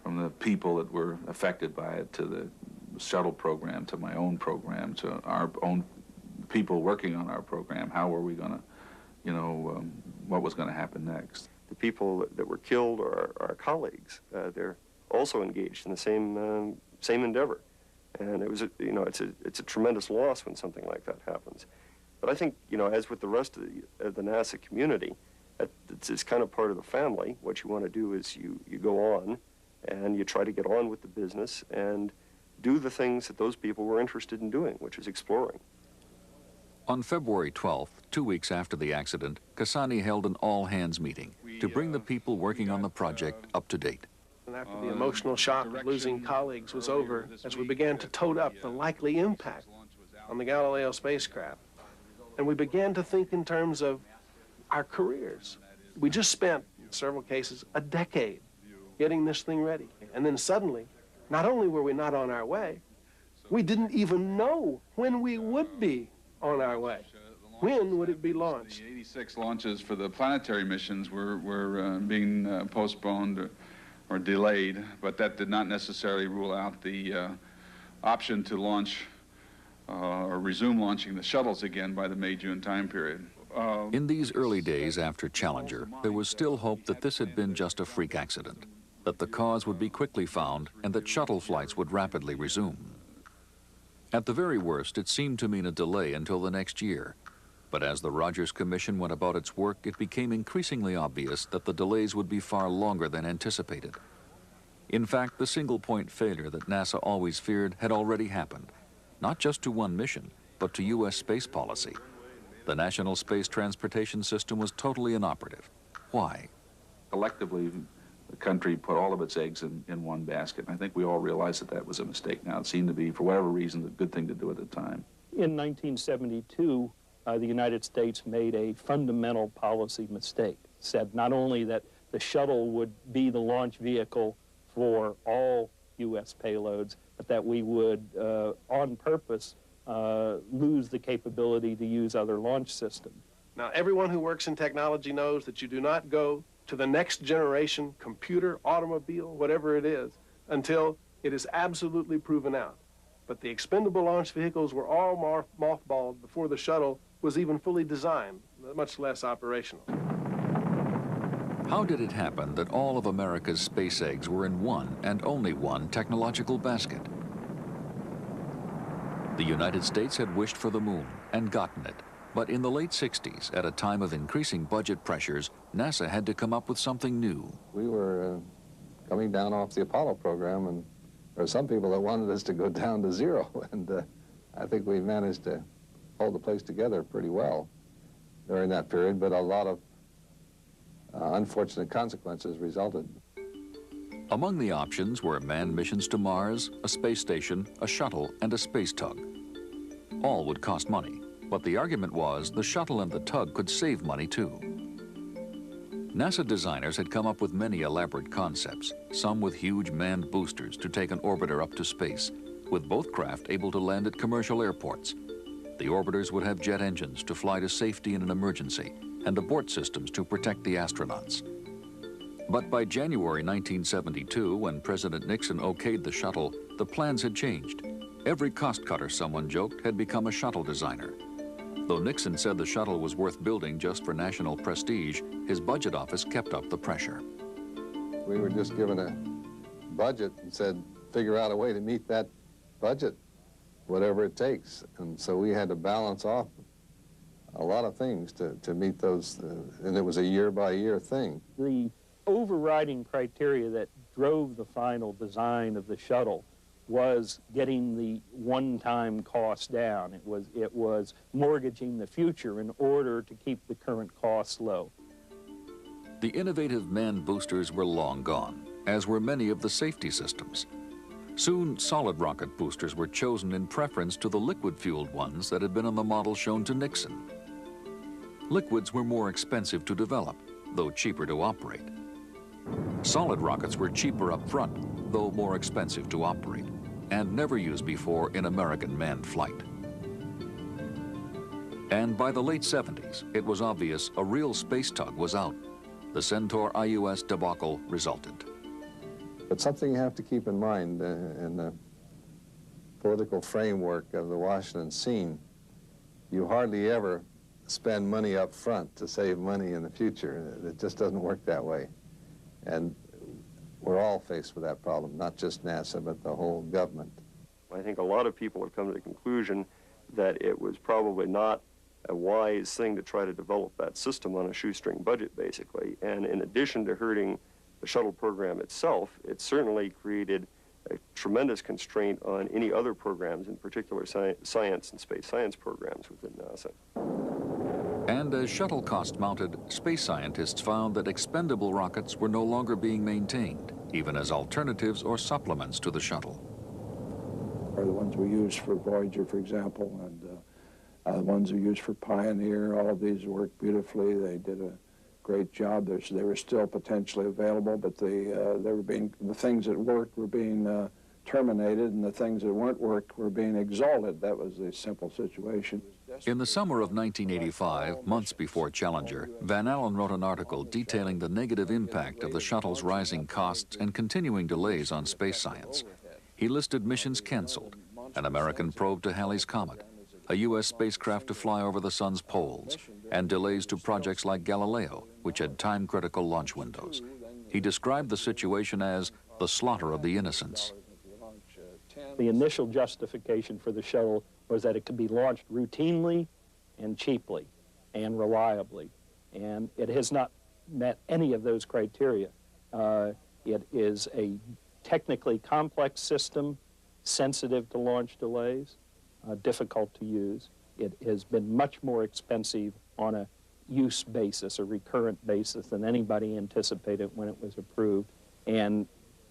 the people that were affected by it, to the shuttle program, to my own program, to our own people working on our program. How were we going to, you know, what was going to happen next? The people that were killed are our colleagues. They're also engaged in the same endeavor. And it was, you know, it's a tremendous loss when something like that happens. But I think, you know, as with the rest of the NASA community, it's kind of part of the family. What you want to do is you go on and you try to get on with the business and do the things that those people were interested in doing, which is exploring. On February 12th, 2 weeks after the accident, Cassani held an all-hands meeting to bring the people working on the project up to date. And after the emotional shock of losing colleagues was over, as we began to tote up the likely impact on the Galileo spacecraft, and we began to think in terms of our careers. We just spent, in several cases, a decade getting this thing ready. And then suddenly, not only were we not on our way, we didn't even know when we would be on our way. When would it be launched? The 86 launches for the planetary missions were being postponed or delayed, but that did not necessarily rule out the option to launch or resume launching the shuttles again by the May-June time period. In these early days after Challenger, there was still hope that this had been just a freak accident, that the cause would be quickly found, and that shuttle flights would rapidly resume. At the very worst, it seemed to mean a delay until the next year. But as the Rogers Commission went about its work, it became increasingly obvious that the delays would be far longer than anticipated. In fact, the single-point failure that NASA always feared had already happened, not just to one mission, but to U.S. space policy. The National Space Transportation System was totally inoperative. Why? Collectively, the country put all of its eggs in one basket. I think we all realize that that was a mistake now. It seemed to be, for whatever reason, a good thing to do at the time. In 1972, the United States made a fundamental policy mistake. It said not only that the shuttle would be the launch vehicle for all U.S. payloads, but that we would, on purpose, lose the capability to use other launch systems. Now, everyone who works in technology knows that you do not go to the next generation computer, automobile, whatever it is, until it is absolutely proven out. But the expendable launch vehicles were all mothballed before the shuttle was even fully designed, much less operational. How did it happen that all of America's space eggs were in one and only one technological basket? The United States had wished for the moon and gotten it. But in the late 60s, at a time of increasing budget pressures, NASA had to come up with something new. We were coming down off the Apollo program, and there were some people that wanted us to go down to zero, and I think we managed to hold the place together pretty well during that period, but a lot of unfortunate consequences resulted. Among the options were manned missions to Mars, a space station, a shuttle, and a space tug. All would cost money. But the argument was the shuttle and the tug could save money too. NASA designers had come up with many elaborate concepts, some with huge manned boosters to take an orbiter up to space, with both craft able to land at commercial airports. The orbiters would have jet engines to fly to safety in an emergency, and abort systems to protect the astronauts. But by January 1972, when President Nixon okayed the shuttle, the plans had changed. Every cost cutter, someone joked, had become a shuttle designer. Though Nixon said the shuttle was worth building just for national prestige, his budget office kept up the pressure. We were just given a budget and said, figure out a way to meet that budget, whatever it takes. And so we had to balance off a lot of things to meet those, and it was a year-by-year thing. The overriding criteria that drove the final design of the shuttle was getting the one-time cost down. It was mortgaging the future in order to keep the current costs low. The innovative manned boosters were long gone, as were many of the safety systems. Soon, solid rocket boosters were chosen in preference to the liquid-fueled ones that had been on the model shown to Nixon. Liquids were more expensive to develop, though cheaper to operate. Solid rockets were cheaper up front, though more expensive to operate, and never used before in American manned flight. And by the late 70s, it was obvious a real space tug was out. The Centaur IUS debacle resulted. But something you have to keep in mind in the political framework of the Washington scene, you hardly ever spend money up front to save money in the future. It just doesn't work that way. And we're all faced with that problem, not just NASA, but the whole government. I think a lot of people have come to the conclusion that it was probably not a wise thing to try to develop that system on a shoestring budget, basically. And in addition to hurting the shuttle program itself, it certainly created a tremendous constraint on any other programs, in particular science and space science programs within NASA. And as shuttle cost mounted, space scientists found that expendable rockets were no longer being maintained, even as alternatives or supplements to the shuttle. Are the ones we use for Voyager, for example, and the ones we use for Pioneer. All of these worked beautifully. They did a great job. They were still potentially available, but the things that worked were being terminated, and the things that weren't worked were being exalted. That was the simple situation. In the summer of 1985, months before Challenger, Van Allen wrote an article detailing the negative impact of the shuttle's rising costs and continuing delays on space science. He listed missions canceled, an American probe to Halley's Comet, a U.S. spacecraft to fly over the sun's poles, and delays to projects like Galileo, which had time-critical launch windows. He described the situation as the slaughter of the innocents. The initial justification for the shuttle was that it could be launched routinely and cheaply and reliably, and it has not met any of those criteria. It is a technically complex system, sensitive to launch delays, difficult to use. It has been much more expensive on a use basis, a recurrent basis, than anybody anticipated when it was approved. And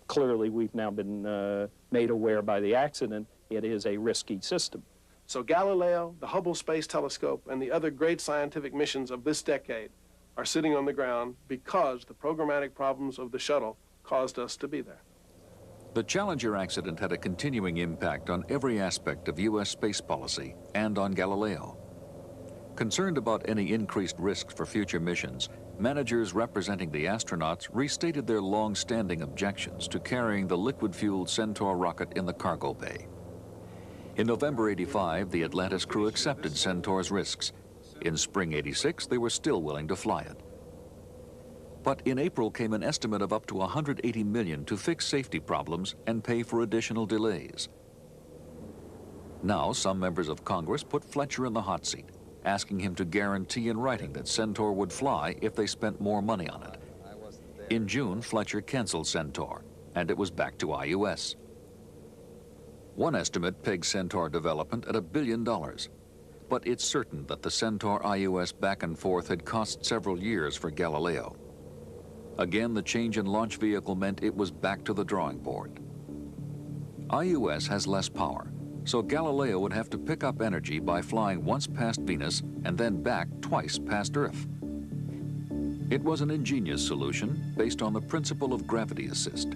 clearly we've now been made aware by the accident it is a risky system. So Galileo, the Hubble Space Telescope, and the other great scientific missions of this decade are sitting on the ground because the programmatic problems of the shuttle caused us to be there. The Challenger accident had a continuing impact on every aspect of U.S. space policy and on Galileo. Concerned about any increased risks for future missions, managers representing the astronauts restated their long-standing objections to carrying the liquid-fueled Centaur rocket in the cargo bay. In November '85, the Atlantis crew accepted Centaur's risks. In spring '86, they were still willing to fly it. But in April came an estimate of up to $180 million to fix safety problems and pay for additional delays. Now, some members of Congress put Fletcher in the hot seat, asking him to guarantee in writing that Centaur would fly if they spent more money on it. In June, Fletcher canceled Centaur, and it was back to IUS. One estimate pegs Centaur development at $1 billion, but it's certain that the Centaur IUS back and forth had cost several years for Galileo. Again, the change in launch vehicle meant it was back to the drawing board. IUS has less power, so Galileo would have to pick up energy by flying once past Venus and then back twice past Earth. It was an ingenious solution based on the principle of gravity assist.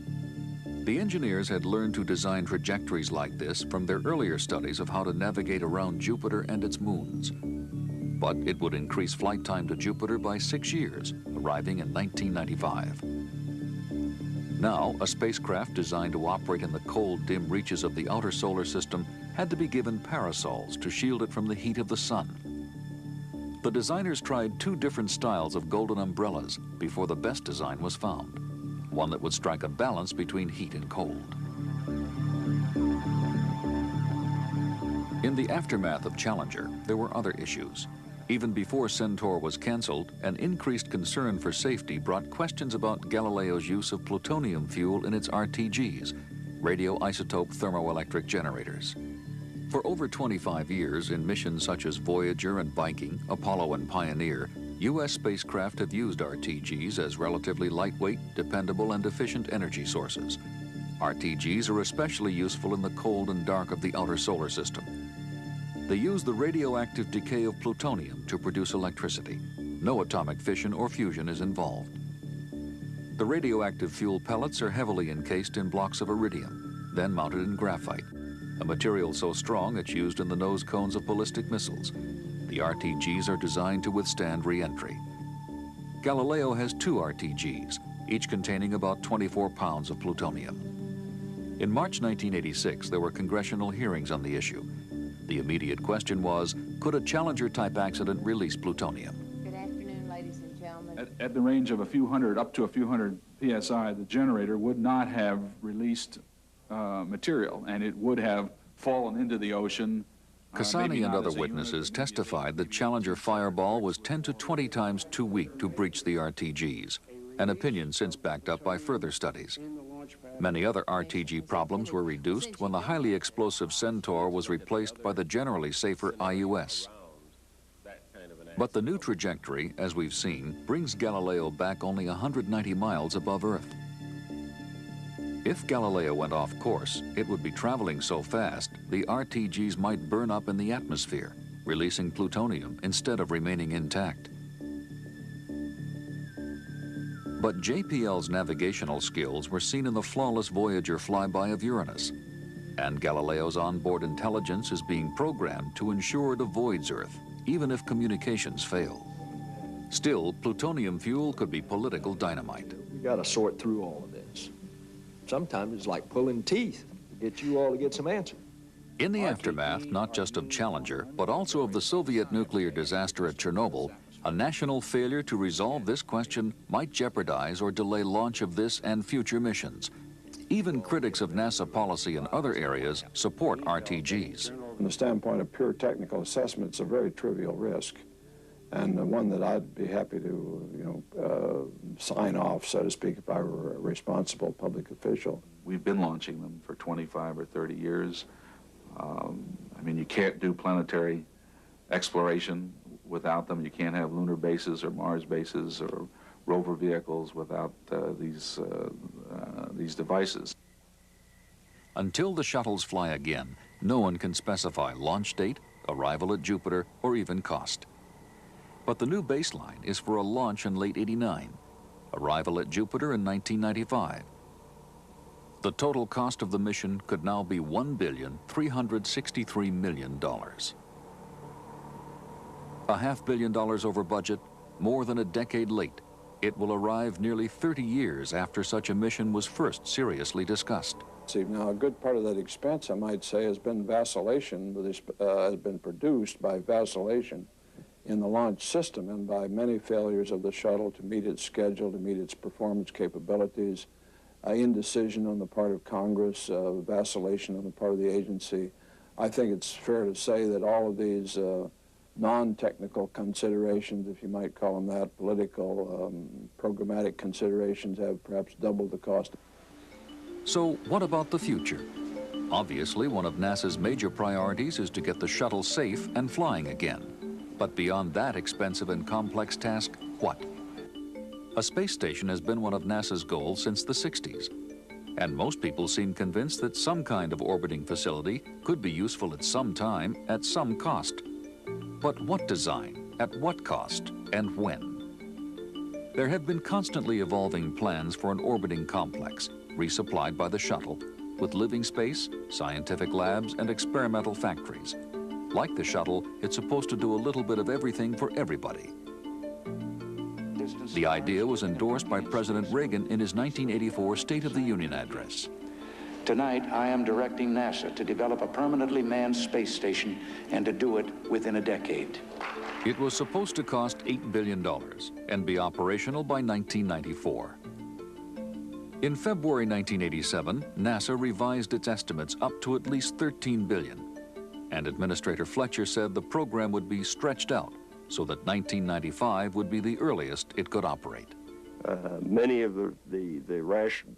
The engineers had learned to design trajectories like this from their earlier studies of how to navigate around Jupiter and its moons. But it would increase flight time to Jupiter by 6 years, arriving in 1995. Now, a spacecraft designed to operate in the cold, dim reaches of the outer solar system had to be given parasols to shield it from the heat of the sun. The designers tried 2 different styles of golden umbrellas before the best design was found, one that would strike a balance between heat and cold. In the aftermath of Challenger, there were other issues. Even before Centaur was canceled, an increased concern for safety brought questions about Galileo's use of plutonium fuel in its RTGs, radioisotope thermoelectric generators. For over 25 years, in missions such as Voyager and Viking, Apollo and Pioneer, U.S. spacecraft have used RTGs as relatively lightweight, dependable, and efficient energy sources. RTGs are especially useful in the cold and dark of the outer solar system. They use the radioactive decay of plutonium to produce electricity. No atomic fission or fusion is involved. The radioactive fuel pellets are heavily encased in blocks of iridium, then mounted in graphite, a material so strong it's used in the nose cones of ballistic missiles. The RTGs are designed to withstand re-entry. Galileo has 2 RTGs, each containing about 24 pounds of plutonium. In March 1986, there were congressional hearings on the issue. The immediate question was, could a Challenger-type accident release plutonium? Good afternoon, ladies and gentlemen. At the range of a few hundred, up to a few hundred PSI, the generator would not have released material, and it would have fallen into the ocean. Cassani and other witnesses testified that Challenger Fireball was 10 to 20 times too weak to breach the RTGs, an opinion since backed up by further studies. Many other RTG problems were reduced when the highly explosive Centaur was replaced by the generally safer IUS. But the new trajectory, as we've seen, brings Galileo back only 190 miles above Earth. If Galileo went off course, it would be traveling so fast, the RTGs might burn up in the atmosphere, releasing plutonium instead of remaining intact. But JPL's navigational skills were seen in the flawless Voyager flyby of Uranus, and Galileo's onboard intelligence is being programmed to ensure it avoids Earth, even if communications fail. Still, plutonium fuel could be political dynamite. We got to sort through all of this. Sometimes it's like pulling teeth to get you all to get some answers. In the aftermath, not just of Challenger, but also of the Soviet nuclear disaster at Chernobyl, a national failure to resolve this question might jeopardize or delay launch of this and future missions. Even critics of NASA policy in other areas support RTGs. From the standpoint of pure technical assessment, it's a very trivial risk, and one that I'd be happy to, sign off, so to speak, if I were a responsible public official. We've been launching them for 25 or 30 years. I mean, you can't do planetary exploration without them. You can't have lunar bases or Mars bases or rover vehicles without these devices. Until the shuttles fly again, no one can specify launch date, arrival at Jupiter, or even cost. But the new baseline is for a launch in late '89, arrival at Jupiter in 1995. The total cost of the mission could now be $1,363 million. $500 million over budget, more than a decade late. It will arrive nearly 30 years after such a mission was first seriously discussed. See, now a good part of that expense, I might say, has been vacillation, has been produced by vacillation in the launch system and by many failures of the shuttle to meet its schedule, to meet its performance capabilities, indecision on the part of Congress, vacillation on the part of the agency. I think it's fair to say that all of these non-technical considerations, if you might call them that, political, programmatic considerations have perhaps doubled the cost. So what about the future? Obviously, one of NASA's major priorities is to get the shuttle safe and flying again. But beyond that expensive and complex task, what? A space station has been one of NASA's goals since the 60s. And most people seem convinced that some kind of orbiting facility could be useful at some time, at some cost. But what design, at what cost, and when? There have been constantly evolving plans for an orbiting complex, resupplied by the shuttle, with living space, scientific labs, and experimental factories. Like the shuttle, it's supposed to do a little bit of everything for everybody. The idea was endorsed by President Reagan in his 1984 State of the Union address. Tonight, I am directing NASA to develop a permanently manned space station and to do it within a decade. It was supposed to cost $8 billion and be operational by 1994. In February 1987, NASA revised its estimates up to at least $13 billion. And Administrator Fletcher said the program would be stretched out so that 1995 would be the earliest it could operate. Many of the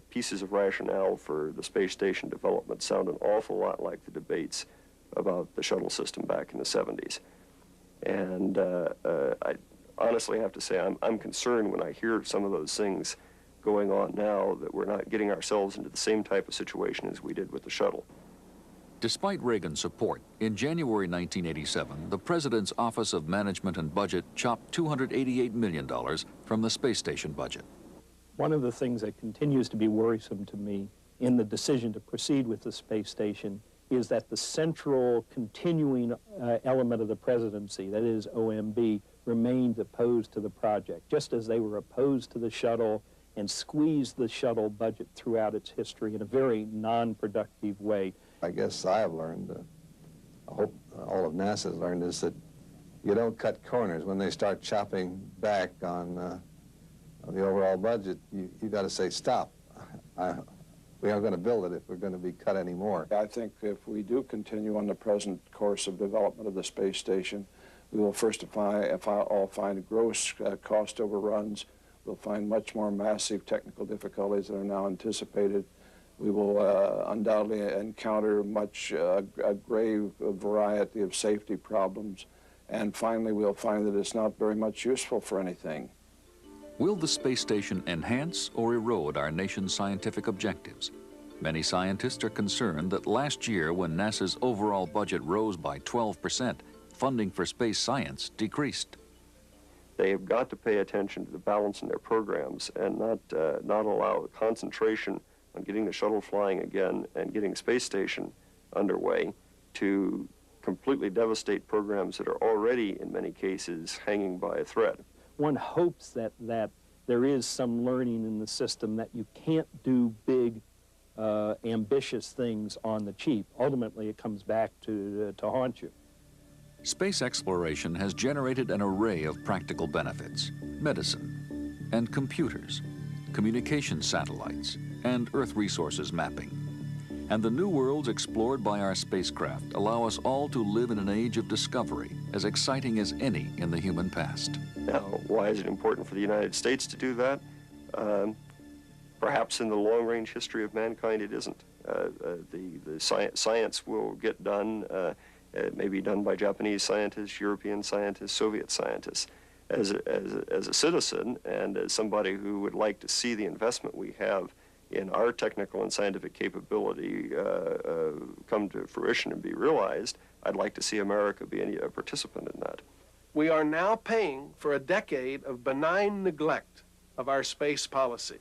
pieces of rationale for the space station development sound an awful lot like the debates about the shuttle system back in the 70s. And honestly have to say I'm concerned when I hear some of those things going on now, that we're not getting ourselves into the same type of situation as we did with the shuttle. Despite Reagan's support, in January 1987, the President's Office of Management and Budget chopped $288 million from the space station budget. One of the things that continues to be worrisome to me in the decision to proceed with the space station is that the central continuing element of the presidency, that is OMB, remained opposed to the project, just as they were opposed to the shuttle and squeezed the shuttle budget throughout its history in a very non-productive way. I guess I have learned, I hope all of NASA has learned, is that you don't cut corners. When they start chopping back on the overall budget, you got to say, stop. We aren't going to build it if we're going to be cut anymore. I think if we do continue on the present course of development of the space station, we will first of all find gross cost overruns. We'll find much more massive technical difficulties that are now anticipated. We will undoubtedly encounter a grave variety of safety problems. And finally, we'll find that it's not very much useful for anything. Will the space station enhance or erode our nation's scientific objectives? Many scientists are concerned that last year, when NASA's overall budget rose by 12%, funding for space science decreased. They have got to pay attention to the balance in their programs and not allow concentration on getting the shuttle flying again and getting space station underway to completely devastate programs that are already, in many cases, hanging by a thread. One hopes that there is some learning in the system that you can't do big, ambitious things on the cheap. Ultimately, it comes back to haunt you. Space exploration has generated an array of practical benefits: medicine and computers, communication satellites, and Earth resources mapping. And the new worlds explored by our spacecraft allow us all to live in an age of discovery as exciting as any in the human past. Now, why is it important for the United States to do that? Perhaps in the long-range history of mankind it isn't. The science will get done. It may be done by Japanese scientists, European scientists, Soviet scientists. As a citizen and as somebody who would like to see the investment we have in our technical and scientific capability come to fruition and be realized, I'd like to see America be a participant in that. We are now paying for a decade of benign neglect of our space policy.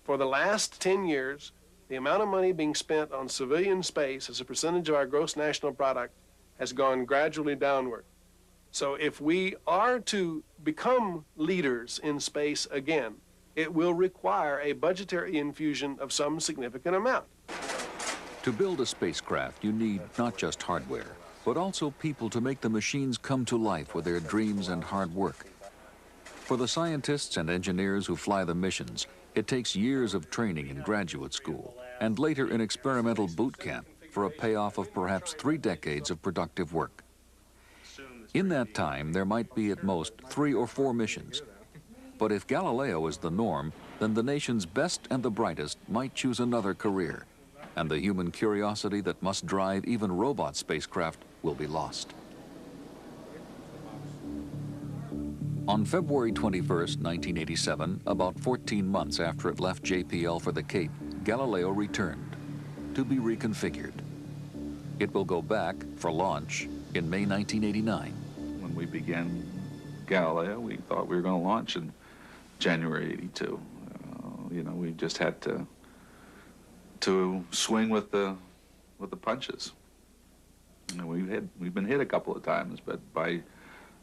For the last 10 years, the amount of money being spent on civilian space as a percentage of our gross national product has gone gradually downward. So if we are to become leaders in space again, it will require a budgetary infusion of some significant amount. To build a spacecraft, you need not just hardware, but also people to make the machines come to life with their dreams and hard work. For the scientists and engineers who fly the missions, it takes years of training in graduate school and later in experimental boot camp for a payoff of perhaps 3 decades of productive work. In that time, there might be at most 3 or 4 missions. But if Galileo is the norm, then the nation's best and the brightest might choose another career, and the human curiosity that must drive even robot spacecraft will be lost. On February 21st, 1987, about 14 months after it left JPL for the Cape, Galileo returned to be reconfigured. It will go back for launch in May 1989. When we began Galileo, we thought we were going to launch in January '82. You know, we just had to swing with the punches. You know, we've been hit a couple of times, but by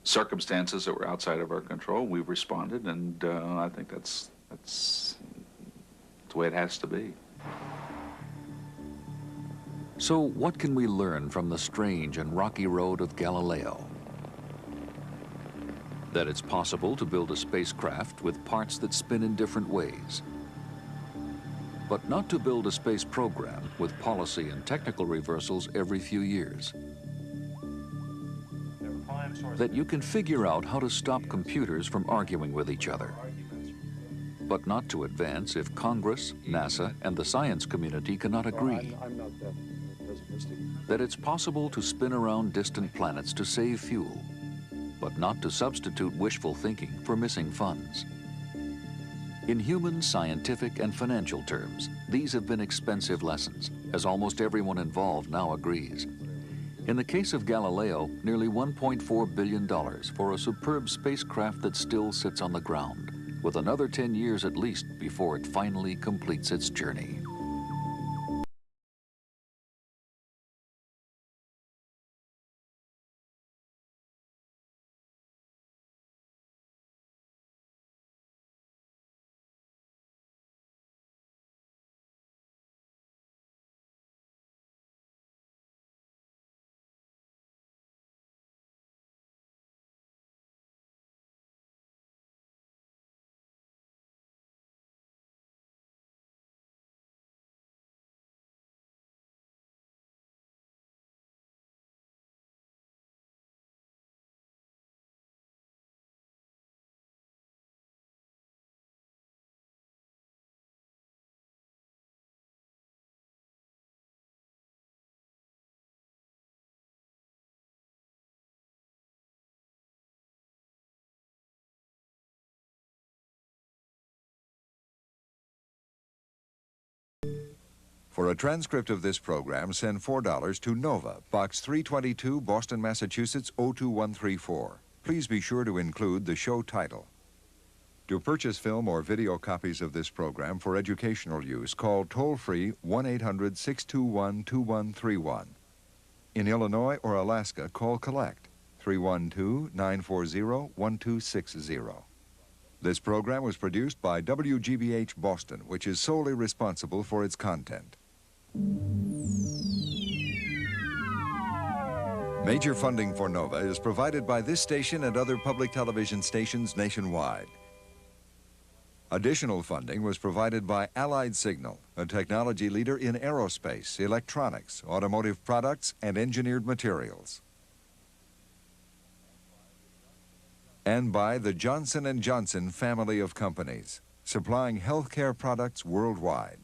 circumstances that were outside of our control, we've responded, and I think that's the way it has to be. So what can we learn from the strange and rocky road of Galileo? That it's possible to build a spacecraft with parts that spin in different ways, but not to build a space program with policy and technical reversals every few years. That you can figure out how to stop computers from arguing with each other, but not to advance if Congress, NASA, and the science community cannot agree. I'm not that pessimistic. That it's possible to spin around distant planets to save fuel, but not to substitute wishful thinking for missing funds. In human, scientific, and financial terms, these have been expensive lessons, as almost everyone involved now agrees. In the case of Galileo, nearly $1.4 billion for a superb spacecraft that still sits on the ground, with another 10 years at least before it finally completes its journey. For a transcript of this program, send $4 to Nova, Box 322, Boston, Massachusetts, 02134. Please be sure to include the show title. To purchase film or video copies of this program for educational use, call toll-free 1-800-621-2131. In Illinois or Alaska, call Collect 312-940-1260. This program was produced by WGBH Boston, which is solely responsible for its content. Major funding for NOVA is provided by this station and other public television stations nationwide. Additional funding was provided by Allied Signal, a technology leader in aerospace, electronics, automotive products, and engineered materials. And by the Johnson & Johnson family of companies, supplying healthcare products worldwide.